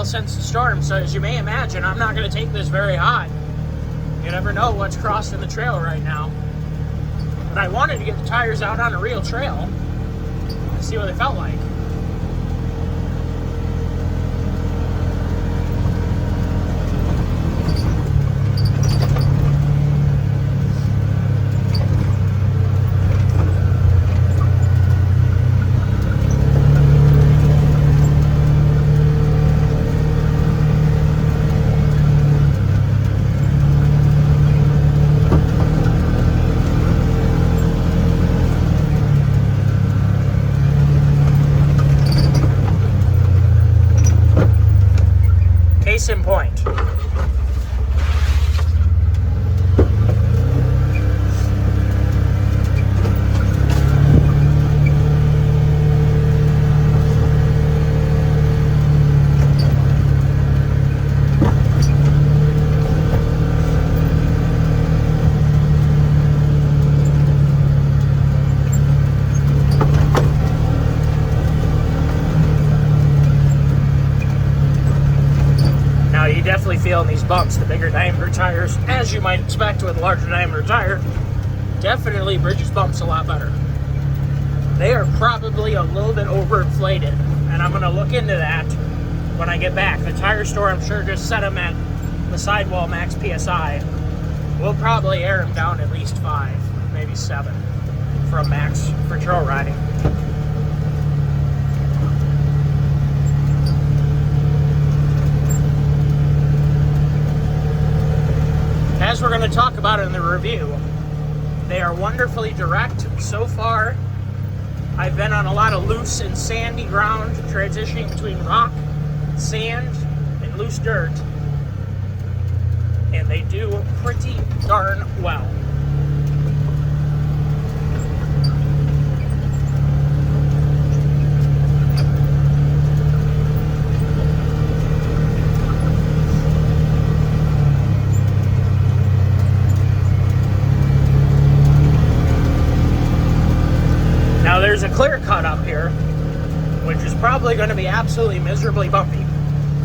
while since the storm, so as you may imagine, I'm not going to take this very hot. You never know what's crossing the trail right now. But I wanted to get the tires out on a real trail and see what they felt like. Case in point. Definitely feeling these bumps. The bigger diameter tires, as you might expect with a larger diameter tire, definitely bridges bumps a lot better. They are probably a little bit overinflated, and I'm going to look into that when I get back. The tire store, I'm sure, just set them at the sidewall max PSI. We'll probably air them down at least 5, maybe 7 from max for trail riding. As we're going to talk about it in the review, they are wonderfully direct. So far, I've been on a lot of loose and sandy ground, transitioning between rock, sand, and loose dirt, and they do pretty darn well. Now there's a clear cut up here, which is probably going to be absolutely miserably bumpy.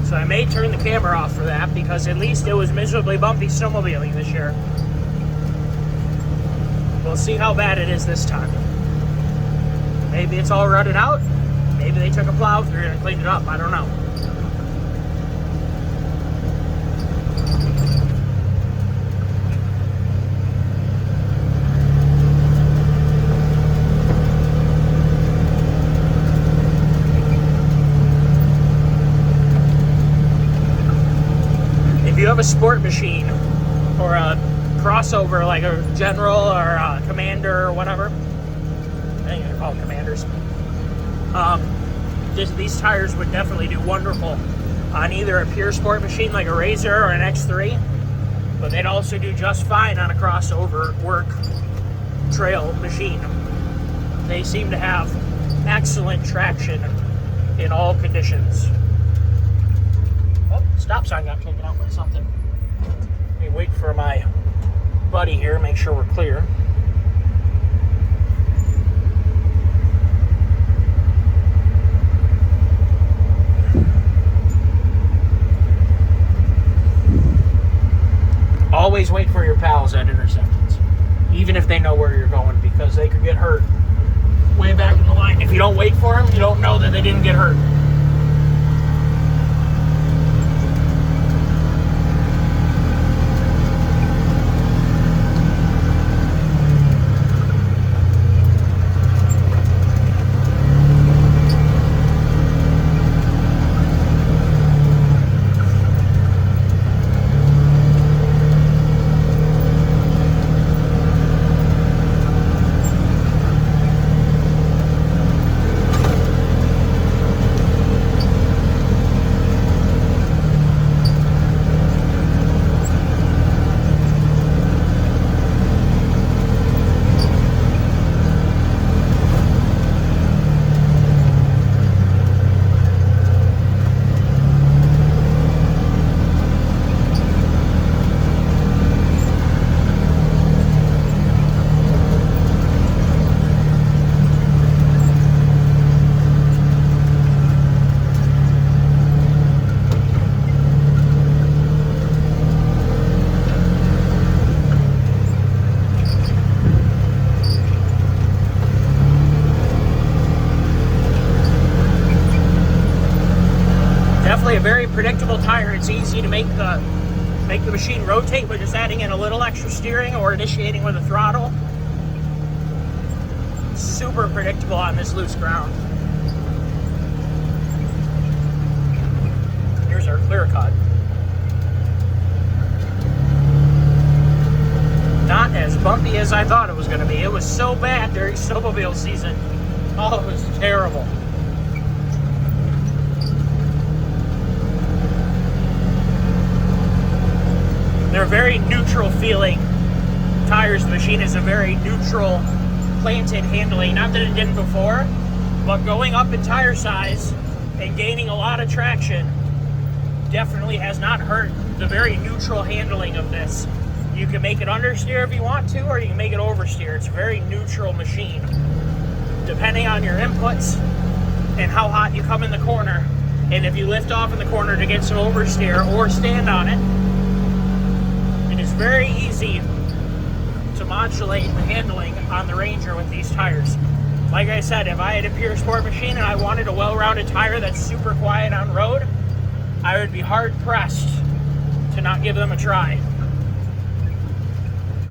So I may turn the camera off for that, because at least it was miserably bumpy snowmobiling this year. We'll see how bad it is this time. Maybe it's all rutted out. Maybe they took a plow through and cleaned it up. I don't know. If you have a sport machine or a crossover like a General or a Commander or whatever, I think I call them Commanders, these tires would definitely do wonderful on either a pure sport machine like a Razor or an X3, but they'd also do just fine on a crossover work trail machine. They seem to have excellent traction in all conditions. Stop sign got taken out by something. Let me wait for my buddy here, make sure we're clear. Always wait for your pals at intersections, even if they know where you're going, because they could get hurt way back in the line. If you don't wait for them, you don't know that they didn't get hurt. definitely a very predictable tire. It's easy to make the machine rotate by just adding in a little extra steering or initiating with a throttle. Super predictable on this loose ground. Here's our clear cut. Not as bumpy as I thought it was going to be. It was so bad during snowmobile season. Oh, it was terrible. They're very neutral feeling tires. The machine is a very neutral planted handling. Not that it didn't before, but going up in tire size and gaining a lot of traction definitely has not hurt the very neutral handling of this. You can make it understeer if you want to, or you can make it oversteer. It's a very neutral machine. Depending on your inputs and how hot you come in the corner, and if you lift off in the corner to get some oversteer or stand on it, it is very easy to modulate the handling on the Ranger with these tires. Like I said, if I had a pure sport machine and I wanted a well-rounded tire that's super quiet on road, I would be hard-pressed to not give them a try.